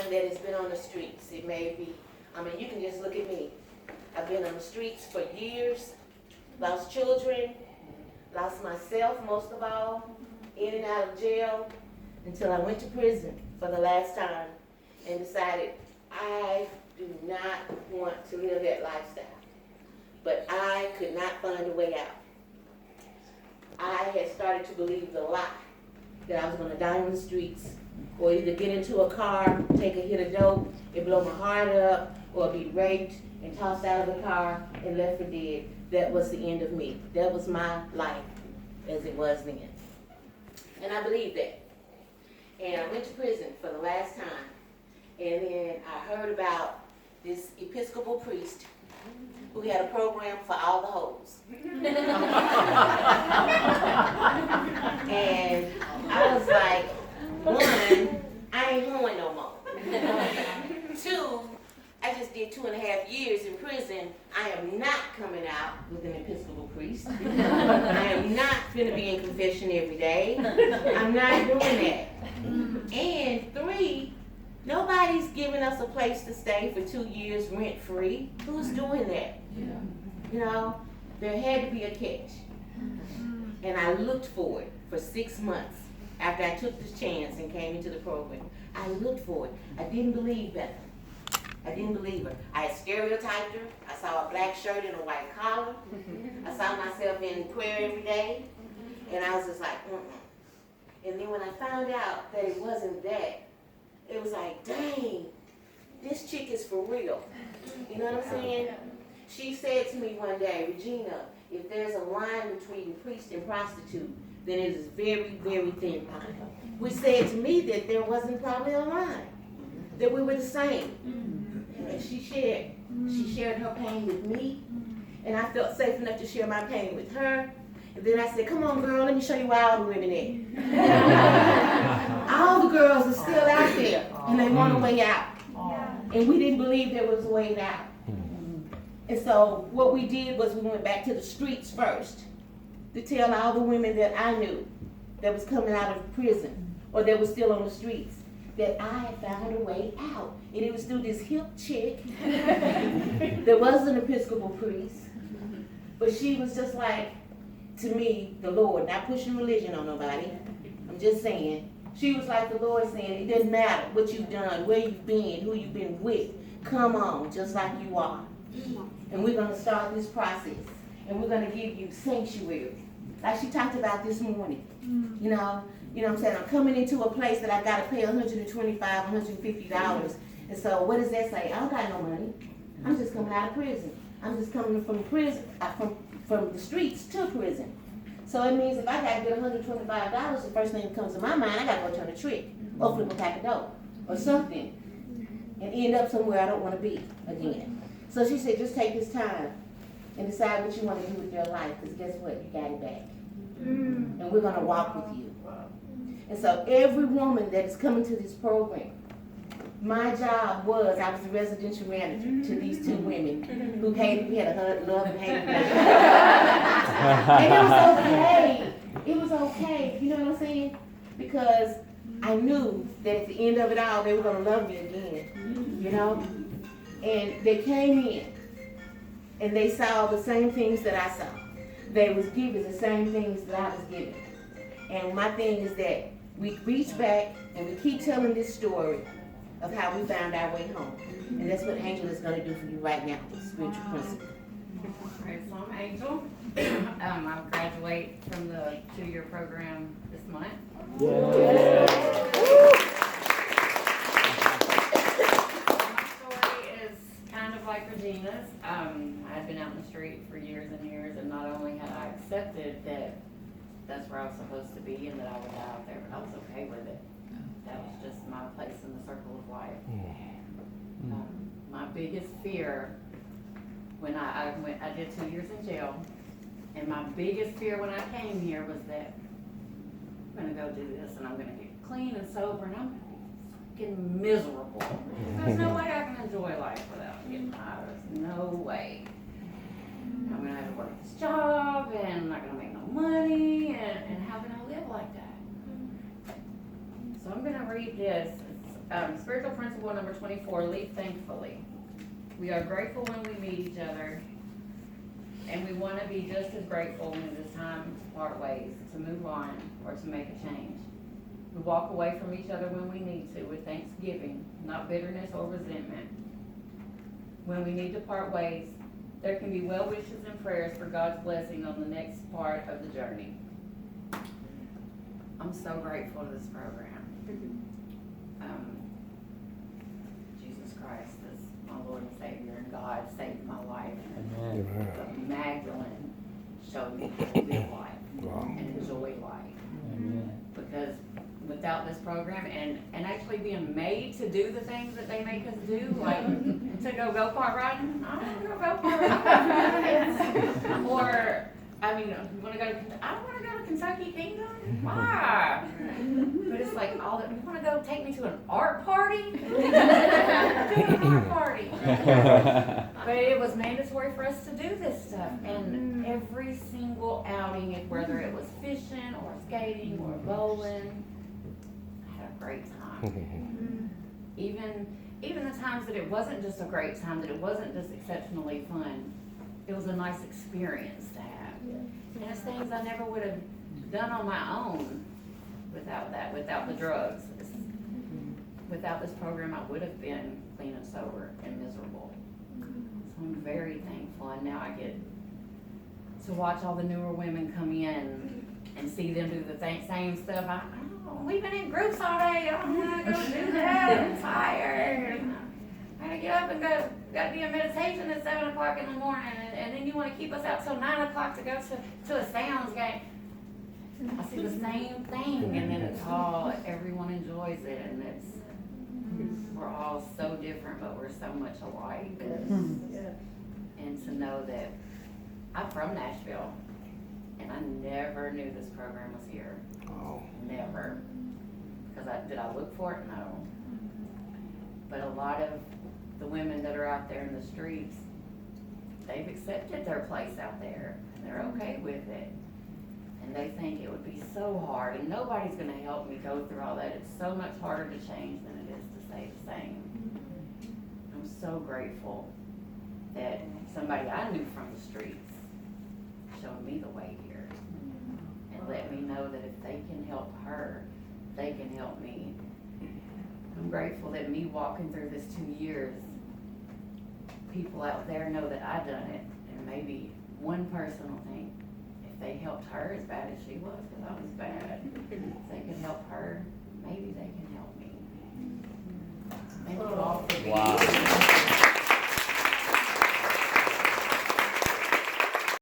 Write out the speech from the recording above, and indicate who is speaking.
Speaker 1: one that has been on the streets. It may be, you can just look at me. I've been on the streets for years, lost children, lost myself most of all, in and out of jail, until I went to prison for the last time and decided I do not want to live that lifestyle. But I could not find a way out. I had started to believe the lie that I was going to die on the streets, or either get into a car, take a hit of dope, and blow my heart up, or be raped and tossed out of the car and left for dead. That was the end of me. That was my life as it was then. And I believed that. And I went to prison for the last time. And then I heard about this Episcopal priest who had a program for all the hoes. And I was like, one, I ain't hoeing no more. Two, I just did 2.5 years in prison. I am not coming out with an Episcopal priest. I am not going to be in confession every day. I'm not doing that. And three, nobody's giving us a place to stay for 2 years rent-free. Who's doing that? You know, there had to be a catch. And I looked for it for 6 months after I took this chance and came into the program. I looked for it. I didn't believe Beth. I didn't believe her. I had stereotyped her. I saw a black shirt and a white collar. I saw myself in prayer every day. And I was just like, And then when I found out that it wasn't that, it was like, dang, this chick is for real. You know what I'm saying? She said to me one day, Regina, if there's a line between priest and prostitute, then it is very, very thin line. Which said to me that there wasn't probably a line, that we were the same. And she shared her pain with me, and I felt safe enough to share my pain with her. And then I said, come on, girl, let me show you where all the women at. All the girls are still out there, and they want a way out. And we didn't believe there was a way out. And so what we did was we went back to the streets first to tell all the women that I knew that was coming out of prison or that was still on the streets that I had found a way out. And it was through this hip chick that was an Episcopal priest, but she was just like, to me, the Lord, not pushing religion on nobody. I'm just saying, she was like the Lord saying, it doesn't matter what you've done, where you've been, who you've been with. Come on, just like you are. And we're going to start this process. And we're going to give you sanctuary. Like she talked about this morning. You know what I'm saying? I'm coming into a place that I got to pay $125, $150. And so what does that say? I don't got no money. I'm just coming out of prison. I'm just coming from prison, from the streets to prison. So it means if I got to get $125, the first thing that comes to my mind, I got to go turn a trick or flip a pack of dope or something and end up somewhere I don't want to be again. So she said, just take this time and decide what you want to do with your life, because guess what? You got it back. And we're going to walk with you. And so every woman that is coming to this program, my job was, I was the residential manager to these two women who hated, we had a love and hate relationship. And it was okay. It was okay. You know what I'm saying? Because I knew that at the end of it all, they were going to love me again. You know? And they came in and they saw the same things that I saw. They was given the same things that I was given. And my thing is that we reach back and we keep telling this story of how we found our way home. And that's what Angel is going to do for you right now, the spiritual principle.
Speaker 2: All right, so I'm Angel. I'll graduate from the 2-year program this month. Like Regina's, I had been out in the street for years and years, and not only had I accepted that that's where I was supposed to be and that I would die out there, but I was okay with it. That was just my place in the circle of life. My biggest fear when I did 2 years in jail, and my biggest fear when I came here was that I'm going to go do this and I'm going to get clean and sober and I'm getting miserable. There's no way I can enjoy life without getting high. There's no way. I'm going to have to work this job and I'm not going to make no money and how can I live like that? So I'm going to read this. It's Spiritual principle number 24, lead thankfully. We are grateful when we meet each other, and we want to be just as grateful when it is time to part ways, to move on, or to make a change. We walk away from each other when we need to with thanksgiving, not bitterness or resentment. When we need to part ways, there can be well wishes and prayers for God's blessing on the next part of the journey. I'm so grateful to this program. Jesus Christ is my Lord and Savior, and God saved my life.
Speaker 3: Amen.
Speaker 2: But Magdalene showed me how to live life and enjoy life.
Speaker 3: Amen.
Speaker 2: Because without this program and actually being made to do the things that they make us do, like to go-kart riding, I don't want to go go-kart riding. Or, I mean, you want to go to, I don't want to go to Kentucky Kingdom. Why? But it's like, all that, you want to go take me to an art party? Do an art party. But it was mandatory for us to do this stuff. And every single outing, whether it was fishing or skating or bowling, I had a great time. Even the times that it wasn't just a great time, that it wasn't just exceptionally fun, it was a nice experience to have. And it's things I never would have done on my own without that, without the drugs. Without this program, I would have been clean and sober and miserable. So I'm very thankful, and now I get to watch all the newer women come in and see them do the same stuff. We've been in groups all day. I don't want to go do that. I'm tired. I gotta get up and gotta be in meditation at 7 o'clock in the morning, and then you want to keep us out till 9 o'clock to go to a sounds game. I see the same thing, and then it's all, everyone enjoys it, and we're all so different, but we're so much alike. And to know that I'm from Nashville, and I never knew this program was here.
Speaker 3: Oh.
Speaker 2: Never. Because did I look for it? No. But a lot of the women that are out there in the streets, they've accepted their place out there, and they're okay with it. And they think it would be so hard, and nobody's going to help me go through all that. It's so much harder to change than it is to stay the same. I'm so grateful that somebody I knew from the streets showed me the way here and let me know that if they can help her, they can help me. I'm grateful that me walking through this 2 years, people out there know that I done it, and maybe one person will think, if they helped her as bad as she was, because I was bad, if they can help her, maybe they can help me. Thank you all for being here.